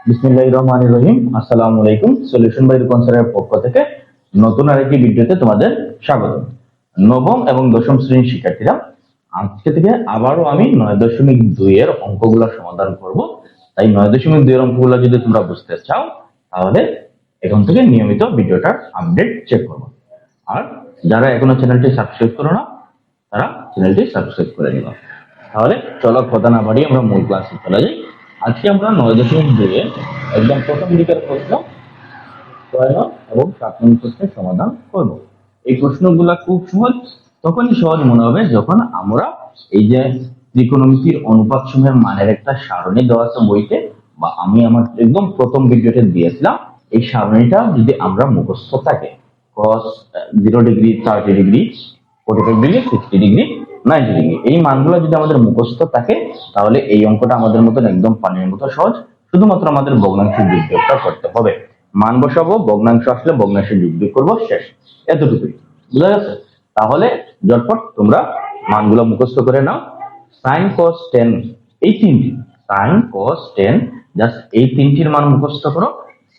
বিসমিল্লাহির রহমানির রহিম। আসসালামু আলাইকুম। সলিউশন বাই রূপন পক্ষ থেকে নতুন আরেকটি ভিডিওতে তোমাদের স্বাগত। নবম এবং দশম শ্রেণীর শিক্ষার্থীরা, আজকে থেকে আবারও আমি 9.2 এর অঙ্কগুলো সমাধান করব। তাই 9.2 এর অঙ্কগুলো যদি তোমরা বুঝতে চাও তাহলে এখন থেকে নিয়মিত ভিডিওটার আপডেট চেক করবে। আর যারা এখনো চ্যানেলটি সাবস্ক্রাইব করো না তারা চ্যানেলটি সাবস্ক্রাইব করে নিবা। তাহলে চলো কথা না বাড়িয়ে আমরা মূল ক্লাসে চলে যাই। আজকে আমরা 9.2 এর একদম প্রথম দিকের প্রশ্ন 6 এবং 7 নং প্রশ্নের সমাধান করব। এই প্রশ্নগুলো খুব সহজ, তখনই সহজ মনে হবে যখন আমরা এই যে ত্রিকোণমিতির অনুপাত সমূহের মানের একটা সারণী দেওয়া আছে বইতে, বা আমি আমার একদম প্রথম ভিডিওতে দিয়েছিলাম। এই সারণীটা যদি আমরা মুখস্থ থাকে, cos 0 degree, 30 degree, 45 degree, 60 degree, 90 degree, এই মানগুলো যদি আমাদের মুখস্থ থাকে তাহলে এই অঙ্কটা আমাদের মতন একদম পানির মতো সহজ। শুধুমাত্র আমাদের ভগ্নাংশের যোগ বিয়োগটা করতে হবে। মান বসাবো, ভগ্নাংশ আসলে ভগ্নাংশের যোগ বিয়োগ করবো, শেষ। এতটুকুই, বুঝা গেছে? তাহলে ঝটপট তোমরা মানগুলো মুখস্থ করে নাও। sin cos tan, এই তিনটি sin cos tan, জাস্ট এই তিনটির মান মুখস্থ করো।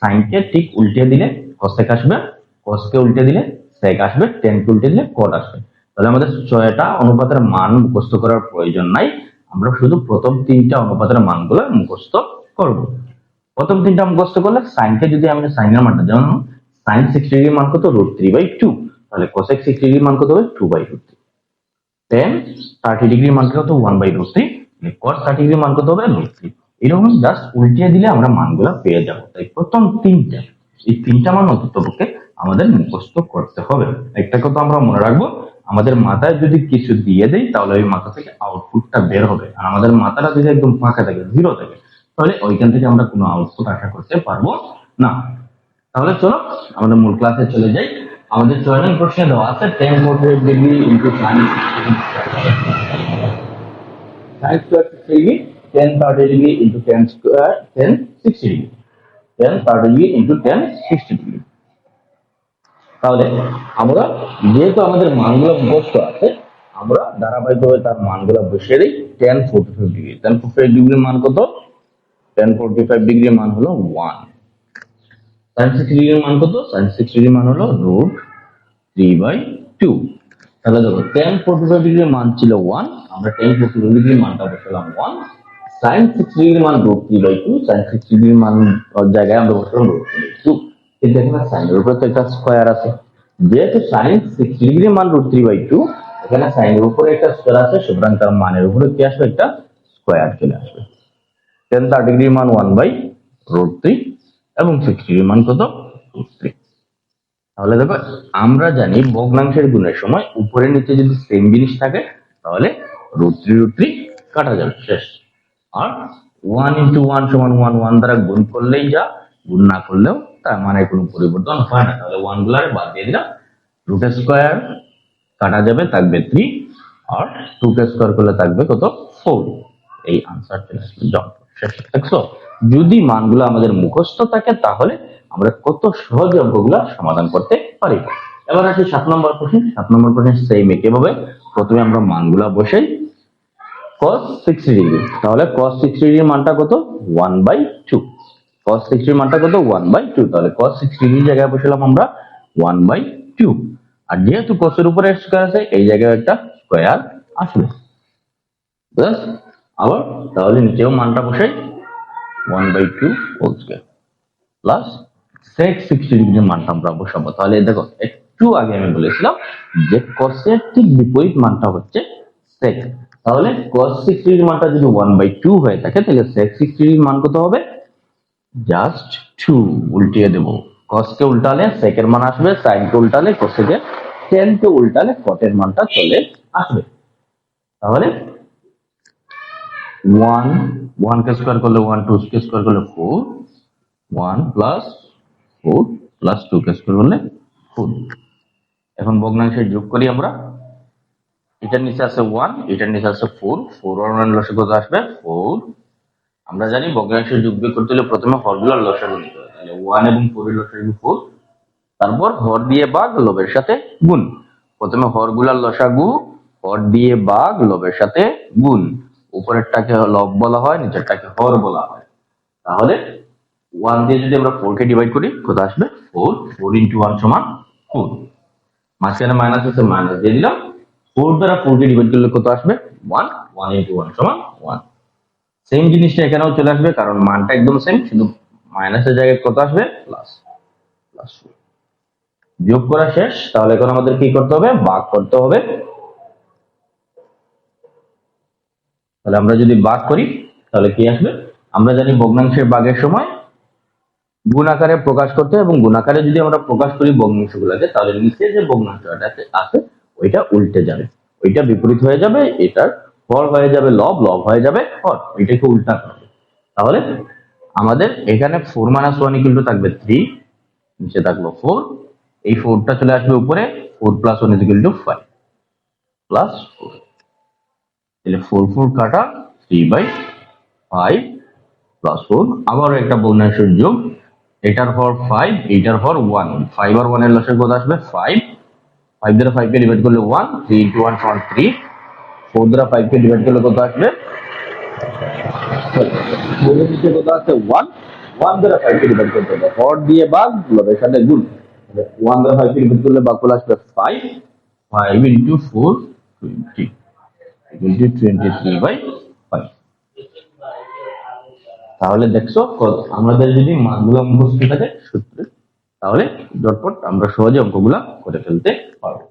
sin কে ঠিক উল্টে দিলে cosec আসবে, cos কে উল্টে দিলে sec আসবে, tan কে উল্টে দিলে cot আসবে। তাহলে আমাদের 6টা অনুপাতের মান মুখস্থ করার প্রয়োজন নাই, আমরা শুধু প্রথম 3টা অনুপাতের মানগুলো মুখস্থ করব। প্রথম 3টা মুখস্থ করলে sin কে যদি আমি sin এর মানটা, যেমন sin 60 ডিগ্রির মান কত, √3/2, তাহলে cosec 60 ডিগ্রির মান কত হবে, 2/√3। tan 30 ডিগ্রির মান কত, 1/√3, cos 30 ডিগ্রির মান কত হবে, √3। এরকম জাস্ট উল্টিয়ে দিলে আমরা মানগুলো পেয়ে যাব। তাই প্রথম 3টা, এই 3টা মান অন্ততপক্ষে আমাদের মুখস্থ করতে হবে। একটা কথা আমরা মনে রাখবো, আমাদের মাথায় যদি কিছু দিয়ে দেই তাহলে ওই মাথা থেকে আউটপুটটা বের হবে। আর আমাদের মাথাটা যদি একদম ফাঁকা থাকে, জিরো থাকে, তাহলে ওইখান থেকে আমরা কোনো আউটপুট আশা করতে পারবো না। তাহলে চলো আমাদের মূল ক্লাসে চলে যাই। আমাদের 6 নং প্রশ্নে দেওয়া আছে tan 45 degree into sin square 60 degree, tan 30 degree into tan square tan 60 degree, tan 30 degree into tan 60 degree. তাহলে আমরা যেহেতু আমাদের মানগুলো মুখস্থ আছে, আমরা ধারাবাহিকভাবে তার মানগুলো বসিয়ে দিই। tan 45 ডিগ্রি, tan 45 ডিগ্রির মান কত, tan 45 ডিগ্রির মান হলো 1। sin 60 ডিগ্রির মান কত, sin 60 ডিগ্রির মান হলো √3/2। তাহলে দেখো tan 45 ডিগ্রির মান ছিল 1, আমরা tan 45 ডিগ্রির মানটা বসালাম 1, sin 60 ডিগ্রির মান √3/2, sin 60 ডিগ্রির মান জায়গায় আমরা বসালাম √3/2। কিন্তু এখানে sin এর উপরে তো একটা স্কয়ার আছে, যেহেতু sin 60 ডিগ্রির মান √3/2, এখানে sin এর উপরে একটা স্কয়ার আছে, সুতরাং তার মানের উপরে কি আসবে, একটা স্কয়ার চলে আসবে। tan 30 ডিগ্রির মান 1/√3 এবং 60 ডিগ্রির মান কত, √3। তাহলে দেখো আমরা জানি ভগ্নাংশের গুণের সময় উপরে নিচে যদি সেম জিনিস থাকে তাহলে √3 কাটা যাবে, শেষ। আর 1 × 1 = 1, 1 দ্বারা গুণ করলেই যা, গুণ না করলেও তার মানে কোনো পরিবর্তন হয় না। তাহলে 1 গুলারে বাদ দিয়ে দিলাম, √² কাটা যাবে, থাকবে 3, আর 2 স্কয়ার করলে থাকবে কত, 4। এই আনসার চলে আসবে, জব শেষ। দেখছো, যদি মানগুলো আমাদের মুখস্থ থাকে তাহলে আমরা কত সহজে অঙ্কগুলো সমাধান করতে পারি। এবার আসি 7 নম্বর প্রশ্ন। 7 নম্বর প্রশ্নে সেম একইভাবে প্রথমে আমরা মানগুলো বসাই। cos 60 ডিগ্রি, তাহলে cos 60 ডিগ্রির মানটা কত, 1/2। cos 60 এর মানটা কত, 1/2। তাহলে cos 60 ডিগ্রির জায়গায় বসালাম আমরা 1/2। আর যেহেতু cos এর উপরে স্কয়ার আছে, এই জায়গায় একটা স্কয়ার আসবে। প্লাস আবার তাহলে নিচেও মানটা বসাই, 1/2 হোল স্কয়ার প্লাস sec 60 ডিগ্রির মানটা আমরা বসাবো। তাহলে দেখো একটু আগে আমি বলেছিলাম যে cos এর ঠিক বিপরীত মানটা হচ্ছে sec। তাহলে cos 60 ডিগ্রির মানটা যদি 1/2 হয়ে থাকে তাহলে sec 60 ডিগ্রির মান কত হবে, জাস্ট 2। উল্টিয়ে দেব, cos কে উল্টালে sec এর মান আসবে, sin কে উল্টালে cosec এর, tan কে উল্টালে cot এর মানটা চলে আসবে। তাহলে 1 কে স্কয়ার করলে 1, 2 কে স্কয়ার করলে 4, 1 + 4 + 2 কে স্কয়ার করলে 4। এখন ভগ্নাংশের যোগ করি আমরা। এটার নিচে আছে 1, এটার নিচে আছে 4, 4 আর 1 লসাগু কত আসবে, 4। আমরা জানি ভগ্নাংশের যোগ বিয়োগ করতে হলে প্রথমে হরগুলোর লসাগু নিতে হয়। তাহলে 1 এবং 4 এর লসাগু 4, তারপর হর দিয়ে ভাগ, লবের সাথে গুণ। প্রথমে হরগুলোর লসাগু, হর দিয়ে ভাগ, লবের সাথে গুণ। উপরেরটাকে লব বলা হয়, নিচেরটাকে হর বলা হয়। তাহলে 1 দিয়ে যদি আমরা 4 কে ডিভাইড করি কত আসবে 4 4 ইনটু 1 সমান 4 মাঝখানে মাইনাস আছে মাইনাস দিয়ে দিলাম 4 দ্বারা 4 কে ডিভাইড করলে কত আসবে 1 1 ইনটু 1 সমান 1 সেম জিনিসটা এখানেও চলে আসবে কারণ মানটা একদম সেম শুধু মাইনাসের জায়গায় কত আসবে প্লাস প্লাস যোগ করা শেষ তাহলে এখন আমাদের কি করতে হবে ভাগ করতে হবে তাহলে আমরা যদি ভাগ করি তাহলে কি আসবে আমরা জানি ভগ্নাংশের ভাগের সময় গুণ আকারে প্রকাশ করতে এবং গুণ আকারে যদি আমরা প্রকাশ করি ভগ্নাংশগুলোকে তাহলে নিচে যে ভগ্নাংশটা আছে ওইটা উল্টে যাবে ওইটা বিপরীত হয়ে যাবে এটার হর হয়ে যাবে লব লব হয়ে যাবে হর ওইটাকে উল্টা করবে তাহলে আমাদের এখানে 4 - 1 = থাকবে 3 নিচে থাকলো 4 এই 4টা চলে আসবে উপরে 4 + 1 = 5 প্লাস 4 তাহলে 4 4 কাটা 3/5 প্লাস 4 আবার একটা ভগ্নাংশের যোগ এটার হর 5 এটার হর 1 5 আর 1 এর লসাগু কত আসবে 5 5 দ্বারা 5 কে ডিভাইড করলে 1 3 ইনটু 1 সমান 3 4 দ্বারা 5 কে ডিভাইড করলে কত আসবে 4 এর নিচে কত আছে 1 1 দ্বারা 5 কে ডিভাইড করতে হবে হর দিয়ে ভাগ লবের সাথে গুণ 1 দ্বারা 5 কে ডিভাইড করলে ভাগফল আসবে 5 5 ইনটু 4 20 ইনটু 23/5 তাহলে দেখছো আমাদের যদি মানগুলো মুখস্থ থাকে সূত্রে তাহলে ঝটপট আমরা সহজে অঙ্কগুলা করে ফেলতে পারবো।